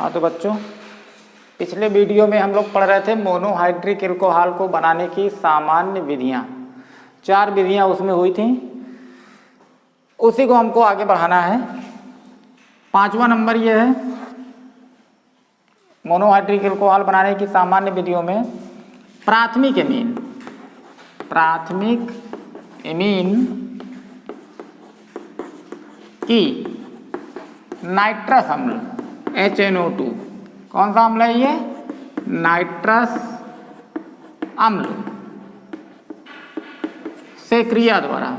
हाँ तो बच्चों, पिछले वीडियो में हम लोग पढ़ रहे थे मोनोहाइड्रिक एल्कोहल को बनाने की सामान्य विधियाँ। 4 विधियाँ उसमें हुई थी, उसी को हमको आगे बढ़ाना है। 5वां नंबर ये है, मोनोहाइड्रिक एल्कोहल बनाने की सामान्य विधियों में प्राथमिक एमीन की नाइट्रस अम्ल HNO2, कौन सा अम्ल है ये? नाइट्रस अम्ल से क्रिया द्वारा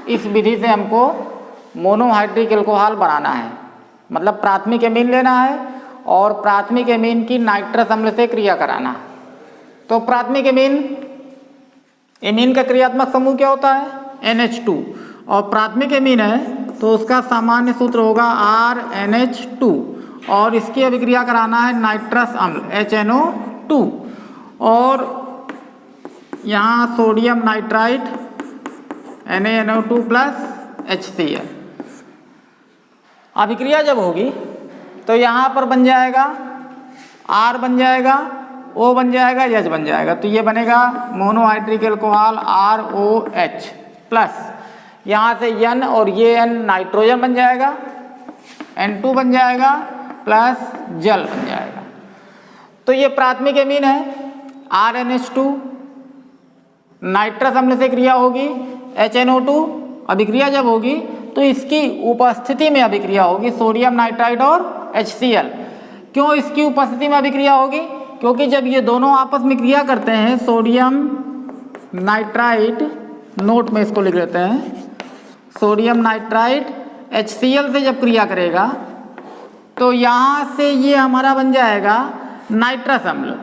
इस विधि से हमको मोनोहाइड्रिक एल्कोहल बनाना है। मतलब प्राथमिक एमीन लेना है और प्राथमिक एमीन की नाइट्रस अम्ल से क्रिया कराना। तो प्राथमिक एमीन का क्रियात्मक समूह क्या होता है? NH2। और प्राथमिक एमीन है तो उसका सामान्य सूत्र होगा RNH2 और इसकी अभिक्रिया कराना है नाइट्रस अम्ल HNO2 और यहाँ sodium nitrite NaNO2 plus HCl। अभिक्रिया जब होगी तो यहाँ पर बन जाएगा R बन जाएगा, O बन जाएगा, H बन जाएगा। तो ये बनेगा मोनोहाइड्रिक एल्कोहल ROH प्लस यहाँ से N और ये N नाइट्रोजन बन जाएगा, N2 बन जाएगा प्लस जल बन जाएगा। तो ये प्राथमिक एमीन है RNH2, नाइट्रस अम्ल से क्रिया होगी HNO2। अभिक्रिया जब होगी तो इसकी उपस्थिति में अभिक्रिया होगी सोडियम नाइट्राइट और HCl। क्यों इसकी उपस्थिति में अभिक्रिया होगी? क्योंकि जब ये दोनों आपस में क्रिया करते हैं, सोडियम नाइट्राइट, नोट में इसको लिख लेते हैं, सोडियम नाइट्राइट HCl से जब क्रिया करेगा तो यहाँ से ये हमारा बन जाएगा नाइट्रस अम्ल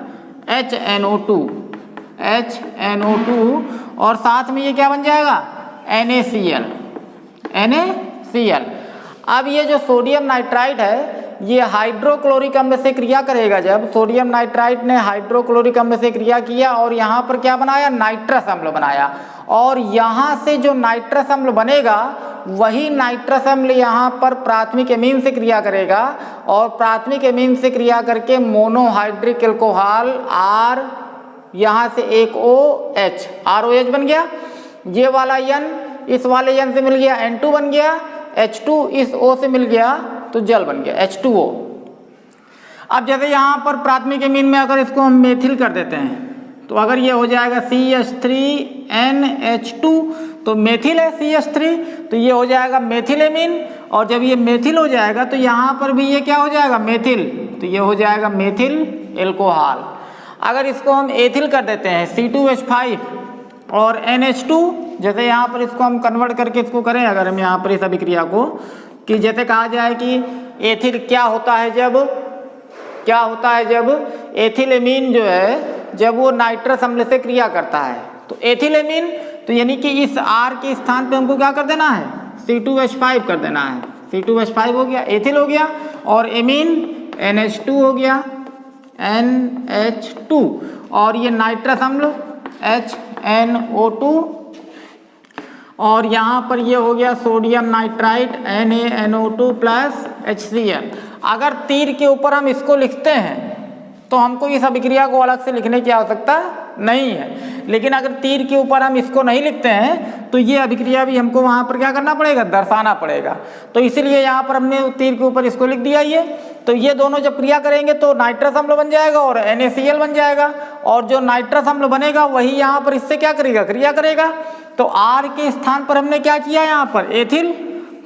HNO2 और साथ में ये क्या बन जाएगा? NaCl। अब ये जो सोडियम नाइट्राइट है ये हाइड्रोक्लोरिक अम्ल से क्रिया करेगा। जब सोडियम नाइट्राइट ने हाइड्रोक्लोरिक अम्ल से क्रिया किया और यहाँ पर क्या बनाया? नाइट्रस अम्ल बनाया। और यहाँ से जो नाइट्रस अम्ल बनेगा वही नाइट्रस अम्ल यहाँ पर प्राथमिक एमीन से क्रिया करेगा और प्राथमिक एमीन से क्रिया करके मोनोहाइड्रिक एल्कोहल R, यहाँ से एक OH, ROH बन गया। ये वाला N इस वाले N से मिल गया, N2 बन गया, H2 इस O से मिल गया तो जल बन गया H2O। अब जैसे यहाँ पर प्राथमिक एमीन में अगर इसको हम मेथिल कर देते हैं तो अगर ये हो जाएगा CH3NH2 तो मेथिल है CH3, तो ये हो जाएगा मेथिल एमीन। और जब ये मेथिल हो जाएगा तो यहाँ पर भी ये क्या हो जाएगा? मेथिल, तो ये हो जाएगा मेथिल एल्कोहल। अगर इसको हम एथिल कर देते हैं C2H5 और NH2, जैसे यहाँ पर इसको हम कन्वर्ट करके इसको करें, अगर हम यहाँ पर इस अभिक्रिया को कि जैसे कहा जाए कि एथिल क्या होता है जब एथिल एमीन जो है जब वो नाइट्रस अम्ल से क्रिया करता है तो एथिल एमीन, तो यानी कि इस R के स्थान पे हमको क्या कर देना है? C2H5 कर देना है। C2H5 हो गया, एथिल हो गया, और एमीन NH2 हो गया, NH2, और ये नाइट्रस अम्ल HNO2 और यहाँ पर ये हो गया sodium nitrite NaNO2 plus HCl। अगर तीर के ऊपर हम इसको लिखते हैं तो हमको इस अभिक्रिया को अलग से लिखने की आवश्यकता नहीं है, लेकिन अगर तीर के ऊपर हम इसको नहीं लिखते हैं तो ये अभिक्रिया भी हमको वहाँ पर क्या करना पड़ेगा? दर्शाना पड़ेगा। तो इसीलिए यहाँ पर हमने तीर के ऊपर इसको लिख दिया ये। तो ये दोनों जब क्रिया करेंगे तो नाइट्रस अम्ल बन जाएगा और NaCl बन जाएगा, और जो नाइट्रस अम्ल बनेगा वही यहाँ पर इससे क्या करेगा? क्रिया करेगा। तो R के स्थान पर हमने क्या किया? यहाँ पर एथिल,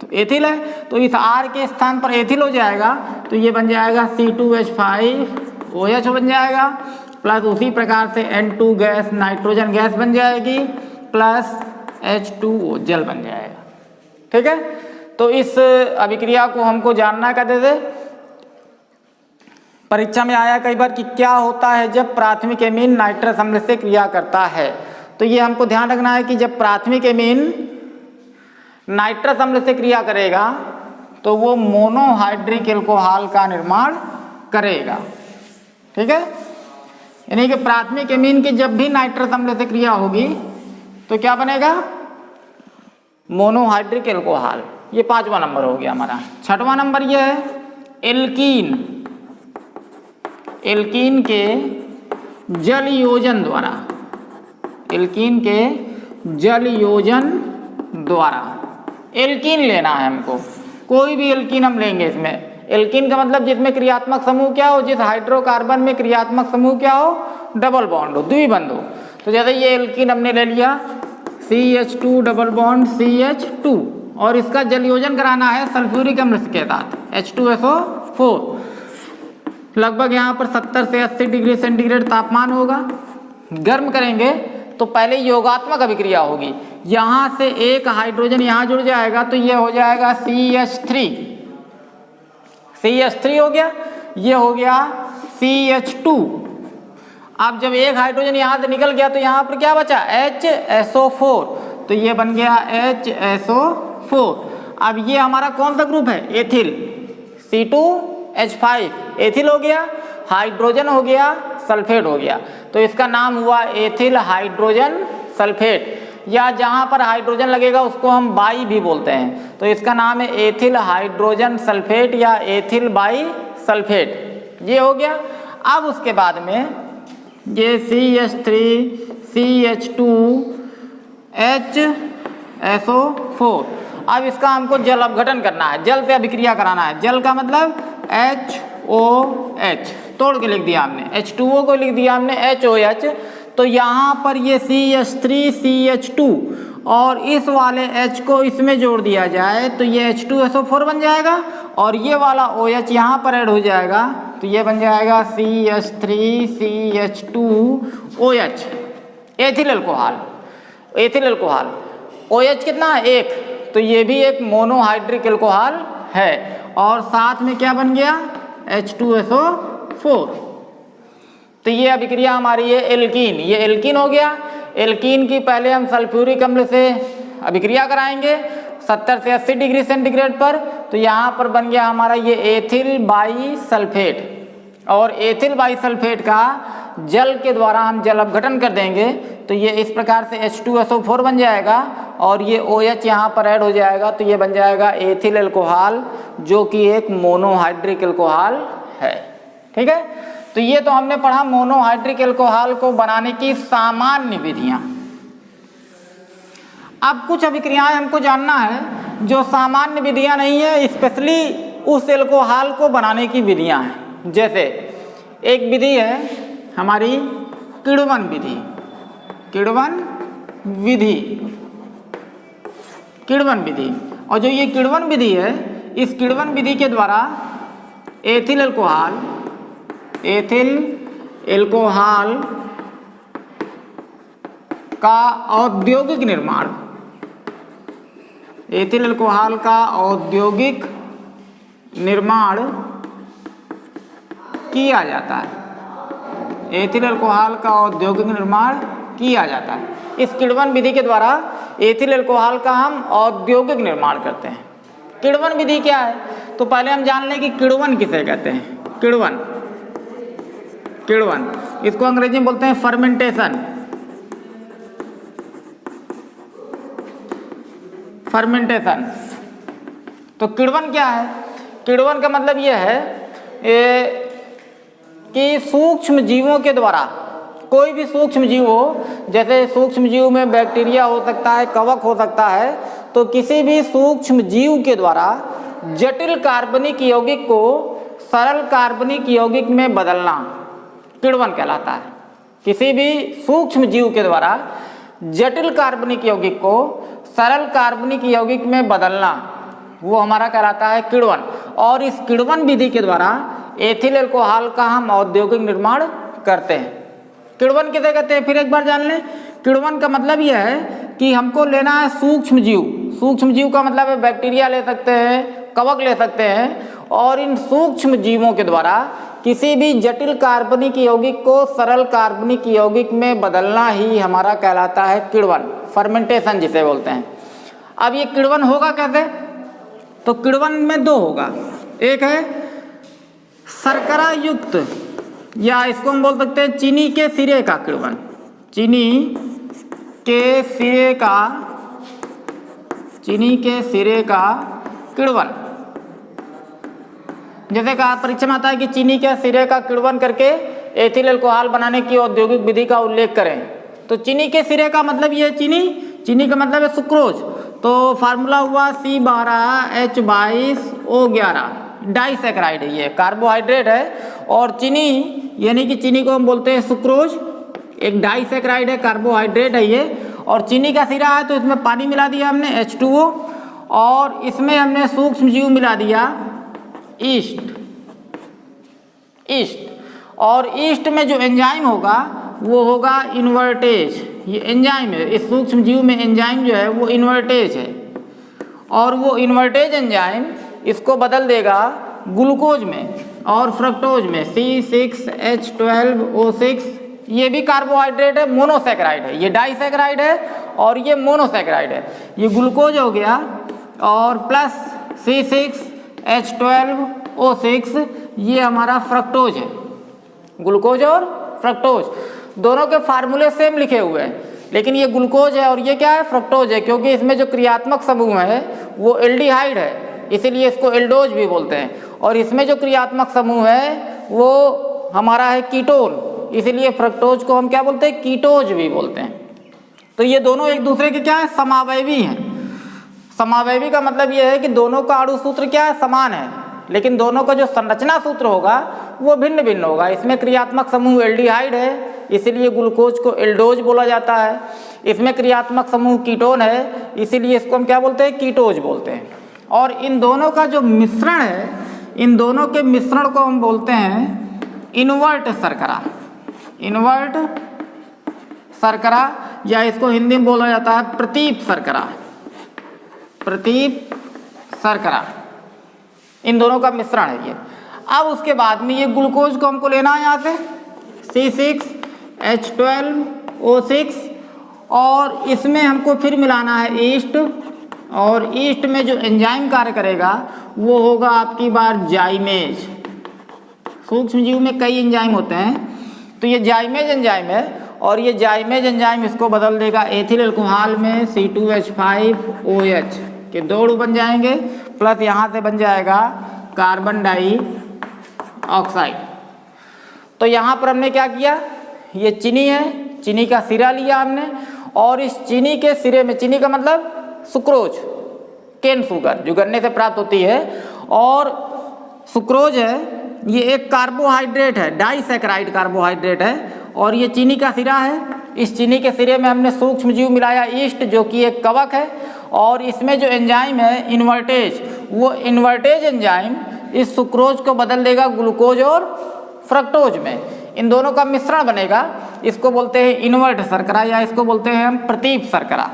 तो एथिल है तो इस R के स्थान पर एथिल हो जाएगा, तो ये बन जाएगा C2H5OH बन जाएगा, प्लस उसी प्रकार से N2 गैस, नाइट्रोजन गैस बन जाएगी, प्लस H2O जल बन जाएगा। ठीक है, तो इस अभिक्रिया को हमको जानना कहते थे, परीक्षा में आया कई बार कि क्या होता है जब प्राथमिक एमीन नाइट्रस अम्ल से क्रिया करता है। तो ये हमको ध्यान रखना है कि जब प्राथमिक एमीन नाइट्रस अम्ल से क्रिया करेगा तो वो मोनोहाइड्रिक एल्कोहल का निर्माण करेगा। ठीक है, यानी कि प्राथमिक एमीन की जब भी नाइट्रस अम्ल से क्रिया होगी तो क्या बनेगा, मोनोहाइड्रिक एल्कोहल। ये 5वां नंबर हो गया हमारा। 6वां नंबर ये है एल्कीन। एल्कीन के जल योजन द्वारा, एल्कीन के जल योजन द्वारा। एल्कीन लेना है हमको, कोई भी एल्कीन हम लेंगे। इसमें एल्कीन का मतलब जिसमें क्रियात्मक समूह क्या हो, जिस हाइड्रोकार्बन में क्रियात्मक समूह क्या हो, डबल बॉन्ड हो, द्विबंध हो। तो जैसे ये एल्कीन हमने ले लिया CH2 डबल बॉन्ड CH2 और इसका जल योजन कराना है सल्फ्यूरिक अम्ल के साथ H2SO4। लगभग यहाँ पर 70 से 80 डिग्री सेंटीग्रेड तापमान होगा। गर्म करेंगे तो पहले योगात्मक अभिक्रिया होगी। यहाँ से एक हाइड्रोजन यहाँ जुड़ जाएगा तो ये हो जाएगा CH3। CH3 हो गया, ये हो गया CH2। अब जब एक हाइड्रोजन यहाँ से निकल गया तो यहाँ पर क्या बचा, HSO4, तो ये बन गया HSO4। अब ये हमारा कौन सा ग्रुप है, एथिल, C2H5, एथिल हो गया, हाइड्रोजन हो गया, सल्फेट हो गया। तो इसका नाम हुआ एथिल हाइड्रोजन सल्फेट, या जहाँ पर हाइड्रोजन लगेगा उसको हम बाई भी बोलते हैं। तो इसका नाम है एथिल हाइड्रोजन सल्फेट या एथिल बाई सल्फेट। ये हो गया। अब उसके बाद में ये CH3 CH2 HSO4। अब इसका हमको जल अपघटन करना है, जल से अभिक्रिया कराना है। जल का मतलब HOH, तोड़ के लिख दिया हमने, H2O को लिख दिया हमने HOH। तो यहाँ पर ये CH3 CH2 और इस वाले H को इसमें जोड़ दिया जाए तो ये H2SO4 बन जाएगा और ये वाला OH यहाँ पर ऐड हो जाएगा तो ये बन जाएगा CH3 CH2OH, ethyl alcohol. Ethyl alcohol OH कितना है, एक, तो ये भी एक मोनोहाइड्रिक एल्कोहल है। और साथ में क्या बन गया, H2SO4। तो ये अभिक्रिया हमारी है एल्कीन, ये एल्कीन हो गया। एल्कीन की पहले हम सल्फ्यूरिक अम्ल से अभिक्रिया कराएंगे 70 से 80 डिग्री सेंटीग्रेड पर। तो यहाँ पर बन गया हमारा ये एथिल बाई सल्फेट, और एथिल बाई सल्फेट का जल के द्वारा हम जल अपघटन कर देंगे तो ये इस प्रकार से H2SO4 बन जाएगा और ये OH यहाँ पर ऐड हो जाएगा तो ये बन जाएगा एथिल अल्कोहल, जो कि एक मोनोहाइड्रिक एल्कोहल है। ठीक है, तो ये तो हमने पढ़ा मोनोहाइड्रिक एल्कोहल को बनाने की सामान्य विधियां। अब कुछ अभिक्रियाएं हमको जानना है जो सामान्य विधियां नहीं है, स्पेशली उस एल्कोहल को बनाने की विधियां हैं। जैसे एक विधि है हमारी किण्वन विधि। किण्वन विधि, किण्वन विधि। और जो ये किण्वन विधि है, इस किण्वन विधि के द्वारा एथिल अल्कोहल, एथिल एल्कोहल का औद्योगिक निर्माण, एथिल अल्कोहल का औद्योगिक निर्माण किया जाता है। एथिल अल्कोहल का औद्योगिक निर्माण किया जाता है। इस किण्वन विधि के द्वारा एथिल अल्कोहल का हम औद्योगिक निर्माण करते हैं। किण्वन विधि क्या है, तो पहले हम जान लें कि किण्वन किसे कहते हैं। किण्वन, किण्वन इसको अंग्रेजी में बोलते हैं फर्मेंटेशन। फर्मेंटेशन, तो किण्वन क्या है, किण्वन का मतलब यह है कि सूक्ष्म जीवों के द्वारा, कोई भी सूक्ष्म जीव हो, जैसे सूक्ष्म जीव में बैक्टीरिया हो सकता है, कवक हो सकता है, तो किसी भी सूक्ष्म जीव के द्वारा जटिल कार्बनिक यौगिक को सरल कार्बनिक यौगिक में बदलना किण्वन कहलाता है। किसी भी सूक्ष्म जीव के द्वारा जटिल कार्बनिक यौगिक को सरल कार्बनिक यौगिक में बदलना, वो हमारा कहलाता है किण्वन। और इस किण्वन विधि के द्वारा एथिल अल्कोहल का हम औद्योगिक निर्माण करते हैं। किण्वन किसे कहते हैं, फिर एक बार जान लें। किण्वन का मतलब यह है कि हमको लेना है सूक्ष्म जीव। सूक्ष्म जीव का मतलब है बैक्टीरिया ले सकते हैं, कवक ले सकते हैं, और इन सूक्ष्म जीवों के द्वारा किसी भी जटिल कार्बनिक यौगिक को सरल कार्बनिक यौगिक में बदलना ही हमारा कहलाता है किण्वन, फर्मेंटेशन जिसे बोलते हैं। अब ये किण्वन होगा कैसे, तो किण्वन में दो होगा। एक है शर्करा युक्त या इसको हम बोल सकते हैं चीनी के सिरे का किण्वन, चीनी के सिरे का किण्वन। जैसे कहा परीक्षा में आता है कि चीनी के सिरे का किण्वन करके एथिल अल्कोहल बनाने की औद्योगिक विधि का उल्लेख करें। तो चीनी के सिरे का मतलब ये चीनी का मतलब है सुक्रोज। तो फार्मूला हुआ C12H22O11, डाइसैकेराइड है, ये कार्बोहाइड्रेट है। और चीनी यानी कि चीनी को हम बोलते हैं सुक्रोज, एक डाइसैकेराइड है, कार्बोहाइड्रेट है ये। और चीनी का सिरा है तो इसमें पानी मिला दिया हमने H2O, और इसमें हमने सूक्ष्म जीव मिला दिया ईस्ट। और ईस्ट में जो एंजाइम होगा वो होगा इन्वर्टेज। ये एंजाइम है, इस सूक्ष्म जीव में एंजाइम जो है वो इन्वर्टेज है, और वो इन्वर्टेज एंजाइम इसको बदल देगा ग्लूकोज में और फ्रक्टोज में, C6H12O6। ये भी कार्बोहाइड्रेट है, मोनोसैकेराइड है, ये डाइसैकेराइड है और ये मोनोसैकेराइड है। ये ग्लूकोज हो गया और प्लस C6H12O6 ये हमारा फ्रक्टोज है। ग्लूकोज और फ्रक्टोज दोनों के फार्मूले सेम लिखे हुए हैं, लेकिन ये ग्लूकोज है और ये क्या है, फ्रक्टोज है, क्योंकि इसमें जो क्रियात्मक समूह है वो एल्डिहाइड है, इसीलिए इसको एल्डोज भी बोलते हैं। और इसमें जो क्रियात्मक समूह है वो हमारा है कीटोन, इसीलिए फ्रक्टोज को हम क्या बोलते हैं, कीटोज भी बोलते हैं। तो ये दोनों एक दूसरे के क्या है, समावयवी हैं। समावयवी का मतलब ये है कि दोनों का अणु सूत्र क्या है, समान है, लेकिन दोनों का जो संरचना सूत्र होगा वो भिन्न भिन्न होगा। इसमें क्रियात्मक समूह एल्डिहाइड है, इसीलिए ग्लूकोज को एल्डोज बोला जाता है। इसमें क्रियात्मक समूह कीटोन है, इसीलिए इसको हम क्या बोलते हैं, कीटोज बोलते हैं। और इन दोनों का जो मिश्रण है, इन दोनों के मिश्रण को हम बोलते हैं इनवर्ट शर्करा। इनवर्ट शर्करा, या इसको हिंदी में बोला जाता है प्रतीप शर्करा। प्रतीप शर्करा, इन दोनों का मिश्रण है ये। अब उसके बाद में ये ग्लूकोज को हमको लेना है यहाँ से C6H12O6, और इसमें हमको फिर मिलाना है ईस्ट, और ईस्ट में जो एंजाइम कार्य करेगा वो होगा आपकी बार जाइमेज। सूक्ष्म जीव में कई एंजाइम होते हैं, तो ये जाइमेज एंजाइम है, और ये जाइमेज एंजाइम इसको बदल देगा एथिल अल्कोहल में C2H5OH के 2 अणु बन जाएंगे, प्लस यहाँ से बन जाएगा कार्बन डाइऑक्साइड। तो यहाँ पर हमने क्या किया, ये चीनी है, चीनी का सिरा लिया हमने, और इस चीनी के सिरे में, चीनी का मतलब सुक्रोज, केन शुगर जो गन्ने से प्राप्त होती है, और सुक्रोज है ये एक कार्बोहाइड्रेट है, डाइसैकेराइड कार्बोहाइड्रेट है, और ये चीनी का सिरा है। इस चीनी के सिरे में हमने सूक्ष्म जीव मिलाया ईस्ट, जो कि एक कवक है, और इसमें जो एंजाइम है इन्वर्टेज, वो इन्वर्टेज एंजाइम इस सुक्रोज को बदल देगा ग्लूकोज और फ्रक्टोज में। इन दोनों का मिश्रण बनेगा, इसको बोलते हैं इनवर्ट शर्करा, या इसको बोलते हैं हम प्रतीप शर्करा।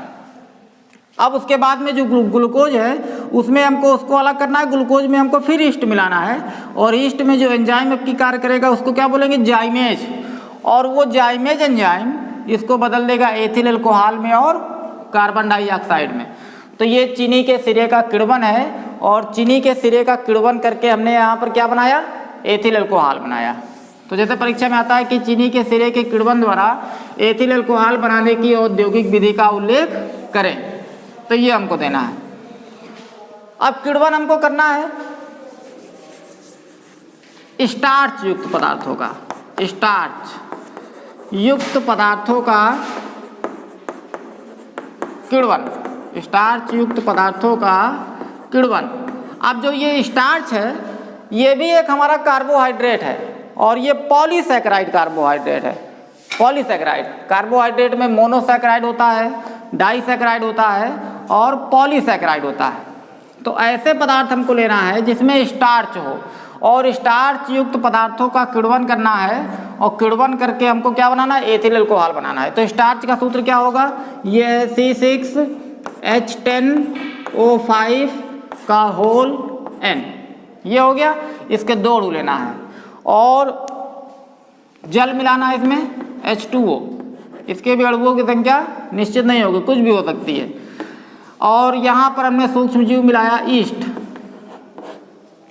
अब उसके बाद में जो ग्लूकोज है उसमें हमको उसको अलग करना है, ग्लूकोज में हमको फिर ईस्ट मिलाना है, और ईस्ट में जो एंजाइम की कार्य करेगा उसको क्या बोलेंगे, जाइमेज। और वो जाइमेज एंजाइम इसको बदल देगा एथिल अल्कोहल में और कार्बन डाइऑक्साइड में। तो ये चीनी के सिरे का किण्वन है, और चीनी के सिरे का किण्वन करके हमने यहाँ पर क्या बनाया, एथिल अल्कोहल बनाया। तो जैसे परीक्षा में आता है कि चीनी के सिरे के किण्वन द्वारा एथिल अल्कोहल बनाने की औद्योगिक विधि का उल्लेख करें, तो ये हमको देना है। अब किण्वन हमको करना है स्टार्च युक्त पदार्थों का, स्टार्च युक्त पदार्थों का किण्वन, स्टार्च युक्त पदार्थों का किण्वन। अब जो ये स्टार्च है ये भी एक हमारा कार्बोहाइड्रेट है, और ये पॉलीसैकेराइड कार्बोहाइड्रेट है। पॉलीसैकेराइड कार्बोहाइड्रेट में मोनोसैकेराइड होता है, डाइसैकेराइड होता है और पॉलीसैकेराइड होता है। तो ऐसे पदार्थ हमको लेना है जिसमें स्टार्च हो, और स्टार्च युक्त पदार्थों का किण्वन करना है, और किण्वन करके हमको क्या बनाना है, एथिल अल्कोहल बनाना है। तो स्टार्च का सूत्र क्या होगा, ये है C6H10O5 का होल N, ये हो गया। इसके 2 अणु लेना है, और जल मिलाना है इसमें H2O, इसके भी अणुओं की संख्या निश्चित नहीं होगी, कुछ भी हो सकती है। और यहाँ पर हमने सूक्ष्म जीव मिलाया ईस्ट,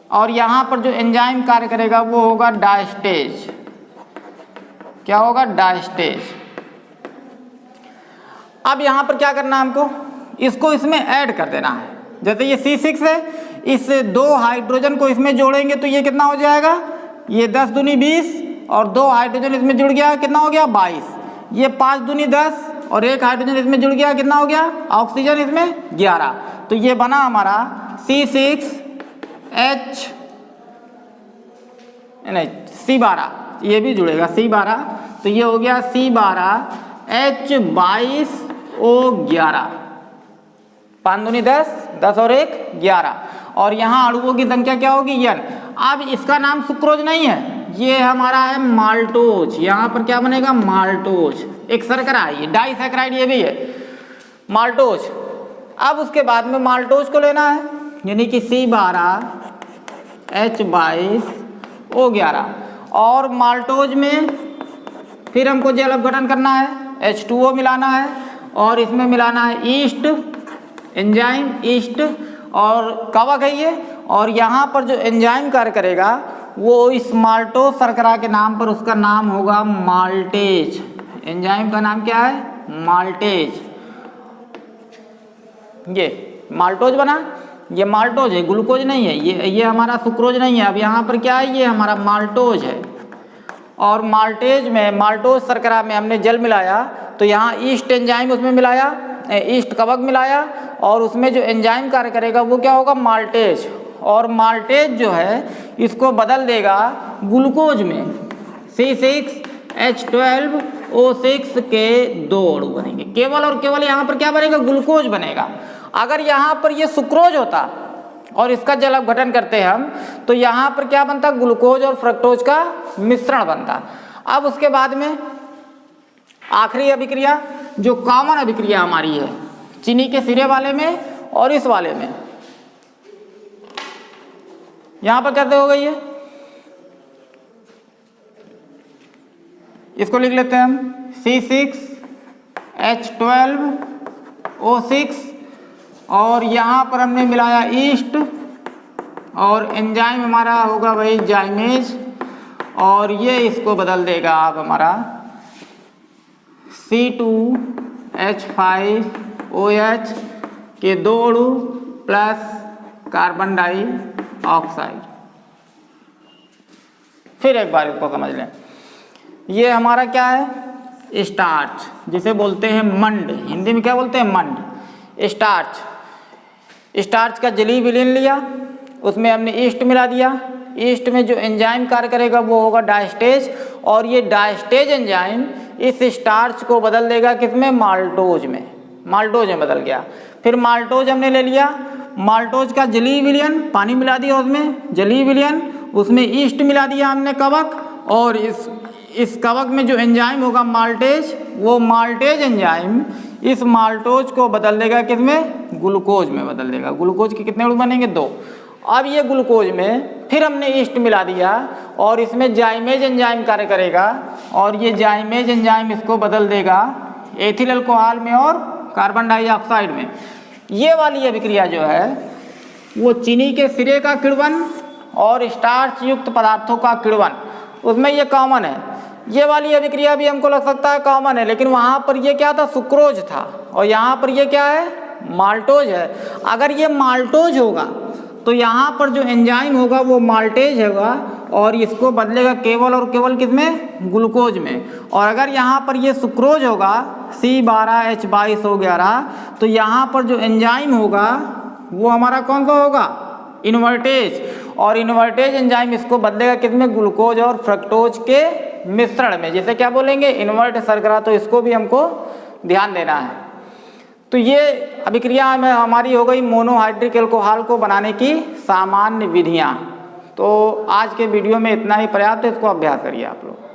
और यहाँ पर जो एंजाइम कार्य करेगा वो होगा डायस्टेज। क्या होगा, डायस्टेज। अब यहां पर क्या करना है हमको, इसको इसमें ऐड कर देना है। जैसे ये C6 है, इस 2 हाइड्रोजन को इसमें जोड़ेंगे तो ये कितना हो जाएगा, ये 10 दूनी 20 और 2 हाइड्रोजन इसमें जुड़ गया, कितना हो गया 22। ये 5 दूनी 10 और 1 हाइड्रोजन इसमें जुड़ गया, कितना हो गया, ऑक्सीजन इसमें 11। तो ये बना हमारा C12, ये भी जुड़ेगा C12, तो ये हो गया C12H22O11। 5 दूनी 10, 10 और 1 11। और यहाँ अणुओं की संख्या क्या होगी, N। अब इसका नाम सुक्रोज नहीं है, ये हमारा है माल्टोज। यहाँ पर क्या बनेगा, माल्टोज। एक शर्करा है ये, डाइसैकराइड ये भी है, माल्टोज। अब उसके बाद में माल्टोज को लेना है, यानी कि C12H22O11। और माल्टोज में फिर हमको जल अपघटन करना है, H2O मिलाना है और इसमें मिलाना है ईस्ट एंजाइम, ईस्ट और कवक है ये। और यहाँ पर जो एंजाइम कार्य करेगा वो इस माल्टोज शर्करा के नाम पर, उसका नाम होगा माल्टेज। एंजाइम का नाम क्या है, माल्टेज। ये माल्टोज बना, ये माल्टोज है, ग्लूकोज नहीं है, ये हमारा सुक्रोज नहीं है। अब यहाँ पर क्या है, ये हमारा माल्टोज है। और माल्टेज में, माल्टोज शर्करा में हमने जल मिलाया तो यहाँ ईस्ट एंजाइम उसमें मिलाया, ईस्ट कवक मिलाया और उसमें जो एंजाइम कार्य करेगा वो क्या होगा, माल्टेज। और माल्टेज जो है इसको बदल देगा ग्लूकोज में। C6H12O6 के 2 अणु बनेंगे, केवल और केवल यहाँ पर क्या बनेगा, ग्लूकोज बनेगा। अगर यहाँ पर ये सुक्रोज होता और इसका जल अपघटन करते हम तो यहाँ पर क्या बनता, ग्लूकोज और फ्रक्टोज का मिश्रण बनता। अब उसके बाद में आखिरी अभिक्रिया जो कॉमन अभिक्रिया हमारी है, चीनी के सिरे वाले में और इस वाले में, यहां पर कैसे हो गई है, इसको लिख लेते हैं हम C6H12O6 और यहां पर हमने मिलाया ईस्ट और एंजाइम हमारा होगा भाई जाइमेज और ये इसको बदल देगा आप हमारा C2H5OH के 2 अणु प्लस कार्बन डाइऑक्साइड। फिर एक बार इसको समझ लें, ये हमारा क्या है, स्टार्च, जिसे बोलते हैं मंड, हिंदी में क्या बोलते हैं, मंड, स्टार्च। स्टार्च का जलीय विलयन लिया, उसमें हमने ईस्ट मिला दिया, ईस्ट में जो एंजाइम कार्य करेगा वो होगा डायस्टेज और ये डायस्टेज एंजाइम इस स्टार्च को बदल देगा किसमें, माल्टोज में, माल्टोज में बदल गया। फिर माल्टोज हमने ले लिया, माल्टोज का जलीय विलयन, पानी मिला दिया उसमें जलीय विलयन, उसमें ईस्ट मिला दिया हमने कवक और इस कवक में जो एंजाइम होगा माल्टेज, वो माल्टेज एंजाइम इस माल्टोज को बदल देगा किसमें, ग्लूकोज में बदल देगा। ग्लूकोज के कितने अणु बनेंगे, 2। अब ये ग्लूकोज में फिर हमने ईस्ट मिला दिया और इसमें जाइमेज एंजाइम कार्य करेगा और ये जाइमेज एंजाइम इसको बदल देगा एथिल अल्कोहल में और कार्बन डाइऑक्साइड में। ये वाली अभिक्रिया जो है वो चीनी के सिरे का किण्वन और स्टार्च युक्त पदार्थों का किण्वन, उसमें ये कॉमन है। ये वाली अभिक्रिया भी हमको लग सकता है कॉमन है, लेकिन वहाँ पर ये क्या था, सुक्रोज था और यहाँ पर ये क्या है, माल्टोज है। अगर ये माल्टोज होगा तो यहाँ पर जो एंजाइम होगा वो माल्टेज होगा और इसको बदलेगा केवल और केवल किसमें, ग्लूकोज में। और अगर यहाँ पर ये सुक्रोज होगा C12H22O11 तो यहाँ पर जो एंजाइम होगा वो हमारा कौन सा होगा, इन्वर्टेज। और इन्वर्टेज एंजाइम इसको बदलेगा किसमें, ग्लूकोज और फ्रक्टोज के मिश्रण में, जिसे क्या बोलेंगे, इन्वर्ट शर्करा। तो इसको भी हमको ध्यान देना है। तो ये अभिक्रिया में हमारी हो गई मोनोहाइड्रिक एल्कोहल को बनाने की सामान्य विधियाँ। तो आज के वीडियो में इतना ही पर्याप्त है, इसको अभ्यास करिए आप लोग।